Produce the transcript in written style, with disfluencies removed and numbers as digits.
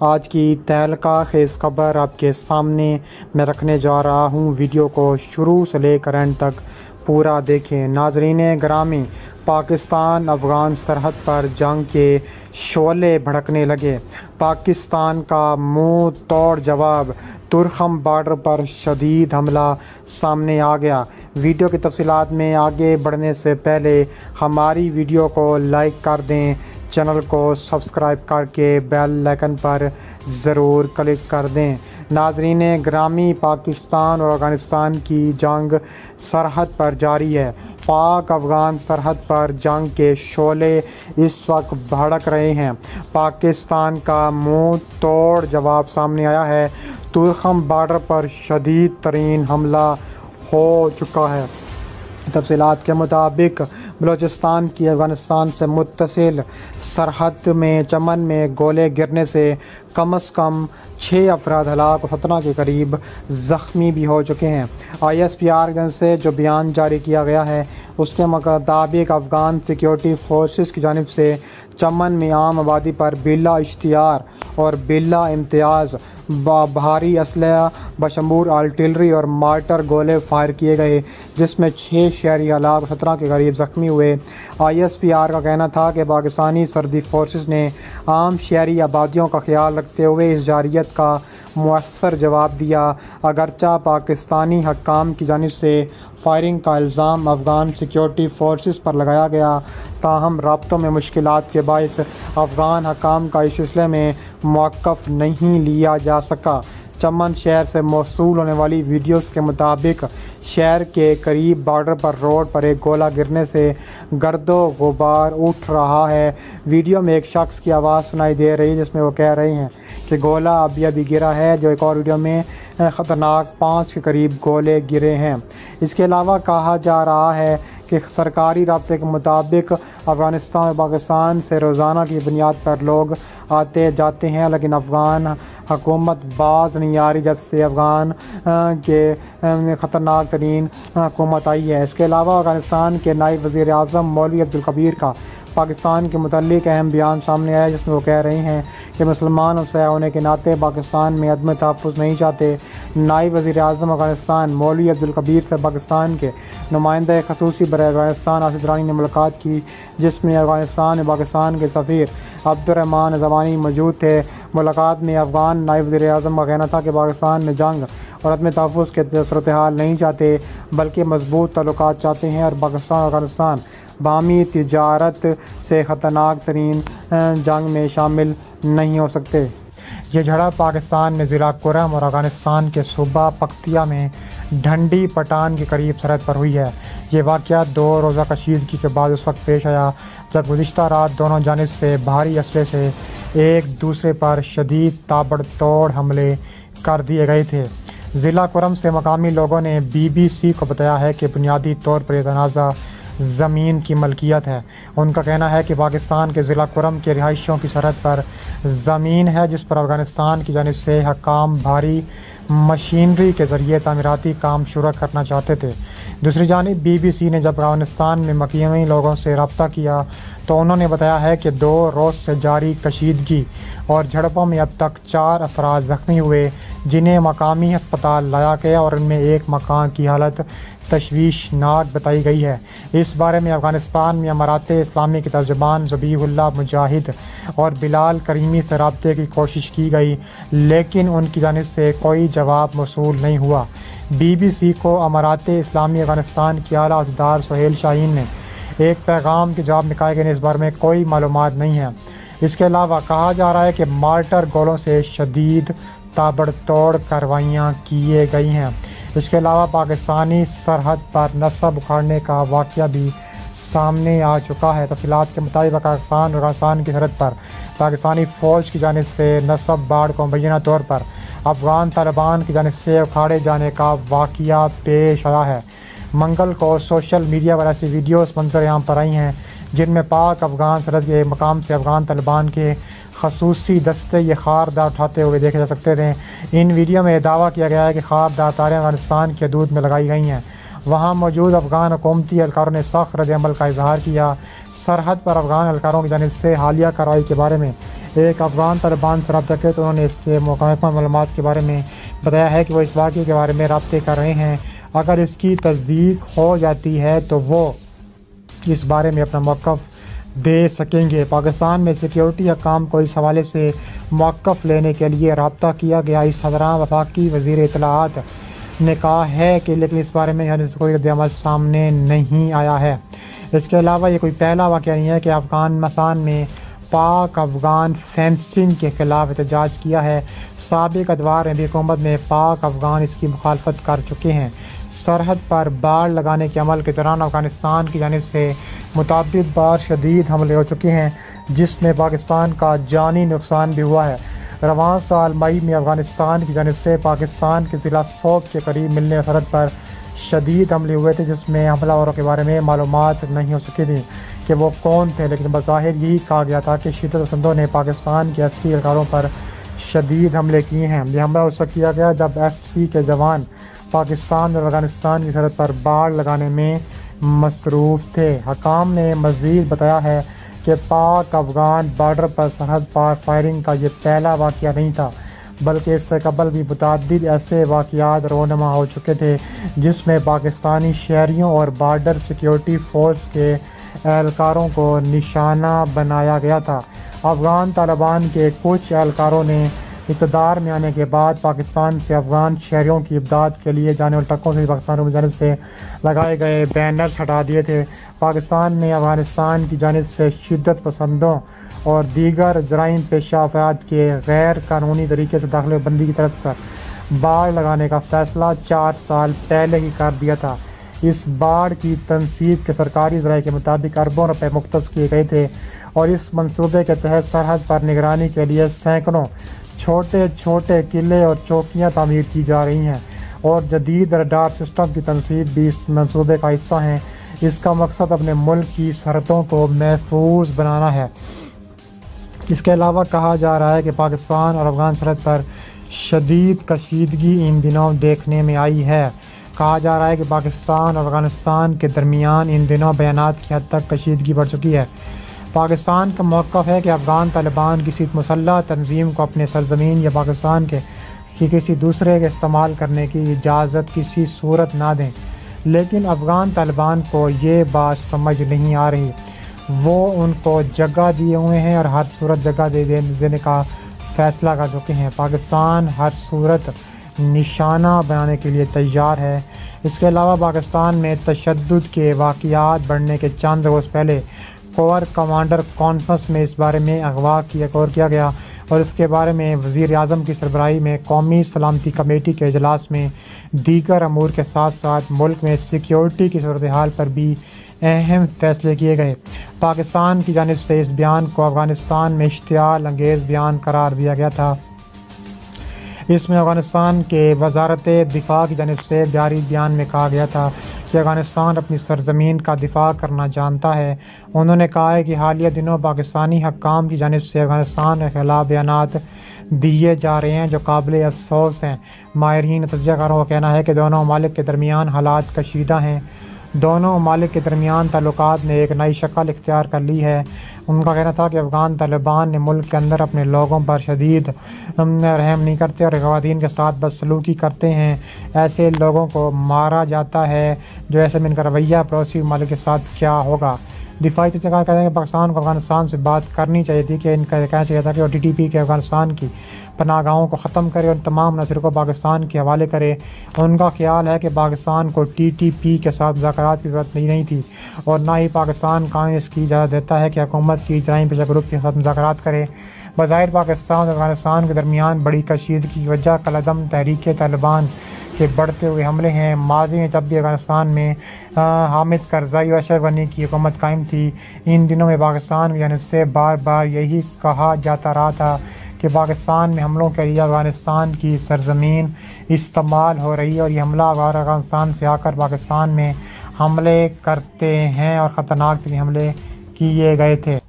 आज की तहलका खेज़ खबर आपके सामने मैं रखने जा रहा हूँ। वीडियो को शुरू से लेकर एंड तक पूरा देखें। नाज़रीन ग्रामी, पाकिस्तान अफ़गान सरहद पर जंग के शोले भड़कने लगे। पाकिस्तान का मुंह तोड़ जवाब, तुरखम बॉर्डर पर शदीद हमला सामने आ गया। वीडियो की तफसीलात में आगे बढ़ने से पहले हमारी वीडियो को लाइक कर दें, चैनल को सब्सक्राइब करके बेल आइकन पर ज़रूर क्लिक कर दें। नाज़रीन ग्रामी, पाकिस्तान और अफ़गानिस्तान की जंग सरहद पर जारी है। पाक अफ़गान सरहद पर जंग के शोले इस वक्त भड़क रहे हैं। पाकिस्तान का मुंह तोड़ जवाब सामने आया है। तुरखम बॉर्डर पर शदीद तरीन हमला हो चुका है। तफसीलात के मुताबिक बलूचिस्तान की अफ़गानिस्तान से मुत्तसिल सरहद में चमन में गोले गिरने से कम से कम 6 अफराद हलाक और 17 के करीब ज़ख्मी भी हो चुके हैं। ISPR की से जो बयान जारी किया गया है उसके मुताबिक अफ़गान सिक्योरिटी फोर्सेस की जानिब से चमन में आम आबादी पर बिला इश्तियार और बिला इम्तियाज़ भारी असलहा बशमूल आर्टिलरी और मार्टर गोले फायर किए गए, जिसमें 6 शहरी हलाक 17 के करीब ज़ख्मी हुए। ISPR का कहना था कि पाकिस्तानी सरहदी फोर्सेस ने आम शहरी आबादियों का ख्याल रखते हुए इस जारियत का मुअस्सर जवाब दिया। अगरचा पाकिस्तानी हकाम की जानिब से फायरिंग का इल्ज़ाम अफ़गान सिक्योरिटी फोर्सेस पर लगाया गया, ताहम राब्तों में मुश्किलात के बायस अफ़गान हकाम का इस सिलसिले में मौक़िफ़ नहीं लिया जा सका। चमन शहर से मौसूल होने वाली वीडियोस के मुताबिक शहर के करीब बॉर्डर पर रोड पर एक गोला गिरने से गर्दो गुबार उठ रहा है। वीडियो में एक शख्स की आवाज़ सुनाई दे रही है जिसमें वो कह रहे हैं कि गोला अभी गिरा है। जो एक और वीडियो में ख़तरनाक 5 के करीब गोले गिरे हैं। इसके अलावा कहा जा रहा है कि सरकारी राब्ते के मुताबिक अफ़गानिस्तान और पाकिस्तान से रोज़ाना की बुनियाद पर लोग आते जाते हैं, लेकिन अफ़गान हुकूमत बाज नहीं आ रही जब से अफ़गान के ख़तरनाक तरीन हुकूमत आई है। इसके अलावा अफ़गानिस्तान के नायब वज़ीर आज़म मौलवी अब्दुल कबीर का पाकिस्तान के मुतल्लिक़ अहम बयान सामने आया, जिसमें वो कह रहे हैं कि मुसलमान और सयाह होने के नाते पाकिस्तान में अदम तहफ़्फ़ुज़ नहीं चाहते। नायब वज़ीर आज़म अफ़गानिस्तान मौलवी अब्दुल कबीर से पाकिस्तान के नुमाइंदा ख़ुसूसी बराए अफ़गानिस्तान आसिफ़ ज़रानी ने मुलाकात की, जिसमें अफ़गानिस्तान और पाकिस्तान के सफ़ीर अब्दुर्रहमान ज़मानी मौजूद थे। मुलाकात में अफ़गान नायब वज़ीर आज़म का कहना था कि पाकिस्तान में जंग और अदम तहफ़्फ़ुज़ के सूरत हाल नहीं चाहते, बल्कि मज़बूत ताल्लुकात चाहते हैं और पाकिस्तान और अफ़गानिस्तान बाहमी तिजारत से ख़तरनाक तरीन जंग में शामिल नहीं हो सकते। ये झड़प पाकिस्तान में ज़िला कुरम और अफ़गानिस्तान के सूबा पख्तिया में ढंडी पठान के करीब सरहद पर हुई है। ये वाक़या 2 रोज़ा कशीदगी के बाद उस वक्त पेश आया जब गुज़िश्ता रात दोनों जानिब से भारी असले से एक दूसरे पर शदीद ताबड़तोड़ हमले कर दिए गए थे। ज़िला कुरम से मकामी लोगों ने BBC को बताया है कि बुनियादी तौर पर यह तनाज़ा ज़मीन की मलकियत है। उनका कहना है कि पाकिस्तान के ज़िला कुरम के रिहाइशियों की सरहद पर ज़मीन है जिस पर अफ़गानिस्तान की जानिब से हकाम भारी मशीनरी के ज़रिए तामीराती काम शुरू करना चाहते थे। दूसरी जानिब BBC ने जब अफ़गानिस्तान में मकामी लोगों से रब्ता किया तो उन्होंने बताया है कि 2 रोज़ से जारी कशीदगी और झड़पों में अब तक 4 अफराद ज़ख्मी हुए, जिन्हें मकामी अस्पताल लाया गया और इनमें एक मकान की हालत तशवीशनाक बताई गई है। इस बारे में अफ़गानिस्तान में अमारात इस्लामी के तर्जुमान ज़बीहुल्लाह मुजाहिद और बिलाल करीमी से रब्ते की कोशिश की गई, लेकिन उनकी जानिब से कोई जवाब मौसूल नहीं हुआ। BBC को अमारात इस्लामी अफ़गानिस्तान के आला अहदेदार सुहेल शाहीन ने एक पैगाम के जवाब में कहा कि इस बारे में कोई मालूमात नहीं है। इसके अलावा कहा जा रहा है कि मार्टर गोलों से शदीद ताबड़तोड़ कार्रवाइयाँ किए गई हैं। इसके अलावा पाकिस्तानी सरहद पर नस्ब उखाड़ने का वाक़या भी सामने आ चुका है। तफसीलात के मुताबिक पाकिस्तान और अफ़गानिस्तान की सरहद पर पाकिस्तानी फ़ौज की जानिब से नस्ब बाढ़ को मुबैना तौर पर अफ़गान तालिबान की जानिब से उखाड़े जाने का वाक़या पेश आया है। मंगल को सोशल मीडिया पर ऐसी वीडियोस मंजर यहाँ पर आई हैं जिनमें पाक अफ़गान सरहद के मकाम से अफ़गान तालिबान के खसूसी दस्ते ये खारदार उठाते हुए देखे जा सकते थे। इन वीडियो में दावा किया गया है कि खारदार तारें अफ़गानिस्तान की हदूद में लगाई गई हैं। वहाँ मौजूद अफ़गान हुकूमती एहलकारों ने सख्त रद्द-ए-अमल का इजहार किया। सरहद पर अफ़गान एहलकारों की जानिब से हालिया कार्रवाई के बारे में एक अफ़गान तालिबान से रब्ता किया तो उन्होंने इसके मुकामा मालूमात के बारे में बताया है कि वो इस वाक़े के बारे में रब्ते कर रहे हैं। अगर इसकी तस्दीक हो जाती है तो वो इस बारे में अपना मौक़िफ़ दे सकेंगे। पाकिस्तान में सिक्योरिटी हकाम को इस हवाले से मौक़िफ़ लेने के लिए रब्ता किया गया। इस दौरान वफाकी वज़ीर इत्तलाआत ने कहा है कि लेकिन इस बारे में कोई रद्द-ए-अमल सामने नहीं आया है। इसके अलावा ये कोई पहला वाक़या नहीं है कि अफ़गानिस्तान में पाक अफ़गान फेंसिंग के ख़िलाफ़ एहतजाज किया है। साबिक़ अदवार में भी हुकूमत में पाक अफ़गान इसकी मुखालफत कर चुके हैं। सरहद पर बाड़ लगाने के अमल के दौरान अफ़गानिस्तान की जानिब से मुतअद्दिद बार शदीद हमले हो चुके हैं, जिसमें पाकिस्तान का जानी नुकसान भी हुआ है। रवां साल मई में अफ़गानिस्तान की जानिब से पाकिस्तान के ज़िला सोप के करीब मिलने सरहद पर शदीद हमले हुए थे, जिसमें हमलावरों के बारे में मालूमात नहीं हो सकी थी कि वो कौन थे, लेकिन बज़ाहिर यही कहा गया था कि शिद्दत पसंदों ने पाकिस्तान के FC एहलकारों पर शदीद हमले किए हैं। यह हमला उस वक्त किया गया जब FC के जवान पाकिस्तान और अफ़गानिस्तान की सरहद पर बाड़ लगाने में मसरूफ़ थे। हकाम ने मज़ीद बताया है कि पाक अफ़गान बॉर्डर पर सरहद पार फायरिंग का ये पहला वाक़या नहीं था, बल्कि इससे कबल भी मुतअद्दिद ऐसे वाक़यात रोनमा हो चुके थे जिसमें पाकिस्तानी शहरियों और बॉर्डर सिक्योरिटी फ़ोर्स के एहलकारों को निशाना बनाया गया था। अफ़गान तालिबान के कुछ एहलकारों ने इक़्तिदार में आने के बाद पाकिस्तान से अफ़गान शहरियों की इमदाद के लिए जाने वाले ट्रकों से पाकिस्तान की जानिब से लगाए गए बैनर्स हटा दिए थे। पाकिस्तान में अफ़गानिस्तान की जानिब से शिद्दत पसंदों और दीगर जराइम पेशा अफराद के गैर कानूनी तरीके से दाखिले बंदी की तरफ से बाड़ लगाने का फ़ैसला 4 साल पहले ही कर दिया था। इस बाड़ की तनसीब के सरकारी ज़राए के मुताबिक अरबों रुपए मुख्तस किए गए थे और इस मंसूबे के तहत सरहद पर निगरानी के लिए सैकड़ों छोटे छोटे किले और चौकियाँ तामीर की जा रही हैं और जदीद रडार सिस्टम की तनसीब भी इस मंसूबे का हिस्सा हैं। इसका मकसद अपने मुल्क की सरहदों को महफूज बनाना है। इसके अलावा कहा जा रहा है कि पाकिस्तान और अफ़गान सरहद पर शदीद कशीदगी इन दिनों देखने में आई है। कहा जा रहा है कि पाकिस्तान और अफ़गानिस्तान के दरमियान इन दिनों बयानात की हद तक कशीदगी बढ़ चुकी है। पाकिस्तान का मौक़िफ़ है कि अफ़गान तालिबान किसी मुसल्लह तंजीम को अपने सरज़मीन या पाकिस्तान के किसी दूसरे के इस्तेमाल करने की इजाज़त किसी सूरत ना दें, लेकिन अफ़गान तालिबान को ये बात समझ नहीं आ रही। वो उनको जगह दिए हुए हैं और हर सूरत जगह देने का फ़ैसला कर चुके हैं। पाकिस्तान हर सूरत निशाना बनाने के लिए तैयार है। इसके अलावा पाकिस्तान में तशद्दुद के वाक़यात बढ़ने के चंद रोज़ पहले कोर कमांडर कॉन्फ्रेंस में इस बारे में अगवा किया गया और इसके बारे में वज़ीर आज़म की सरबराही में कौमी सलामती कमेटी के इजलास में दीगर अमूर के साथ साथ मुल्क में सिक्योरिटी की सूरत हाल पर भी अहम फ़ैसले किए गए। पाकिस्तान की जानिब से इस बयान को अफ़गानिस्तान में इश्तियाल अंगेज़ बयान करार दिया गया था। इसमें अफ़गानिस्तान के वज़ारत दिफ़ा की जानिब से जारी बयान में कहा गया था कि अफ़गानिस्तान अपनी सरज़मीन का दिफ़ा करना जानता है। उन्होंने कहा है कि हालिया दिनों पाकिस्तानी हक्काम की जानिब से अफ़गानिस्तान के ख़िलाफ़ बयानात दिए जा रहे हैं जो काबिल अफ़सोस हैं। माहिरीन तजज़ियाकारों का कहना है कि दोनों ममालिक के दरमियान हालात कशीदा हैं। दोनों ममालिक के दरमियान ताल्लुकात ने एक नई शक्ल इख्तियार कर ली है। उनका कहना था कि अफ़गान तालिबान ने मुल्क के अंदर अपने लोगों पर शदीद रहम नहीं करते और ख़वातीन के साथ बदसलूकी करते हैं। ऐसे लोगों को मारा जाता है। जो ऐसे में इनका रवैया पड़ोसी ममालिक के साथ क्या होगा। दिफाई तजज़ियाकार कहते हैं कि पाकिस्तान को अफ़गानिस्तान से बात करनी चाहिए थी कि इनका कहना चाहिए था कि वो TTP के अफ़गानिस्तान की पनाहगाहों को ख़त्म करे और तमाम मुनासिरों को पाकिस्तान के हवाले करे। उनका ख्याल है कि पाकिस्तान को TTP के साथ मुज़ाकरात की ज़रूरत नहीं थी और ना ही पाकिस्तान कानून इसकी इजाज़त देता है कि हुकूमत की जराइम पेशा ग्रुप के साथ मुज़ाकरात करे। बज़ाहिर पाकिस्तान और अफ़गानिस्तान के दरमियान बड़ी कशीदगी की वजह कलअदम तहरीक तालिबान के बढ़ते हुए हमले हैं। माजी में जब भी अफ़गानिस्तान में हामिद करज़ई और अशरफ गनी की हुकूमत कायम थी, इन दिनों में पाकिस्तान की जानिब से बार बार यही कहा जाता रहा था कि पाकिस्तान में हमलों के लिए अफ़गानिस्तान की सरज़मीन इस्तेमाल हो रही है और ये हमला अफ़गानिस्तान से आकर पाकिस्तान में हमले करते हैं और ख़तरनाक हमले किए गए थे।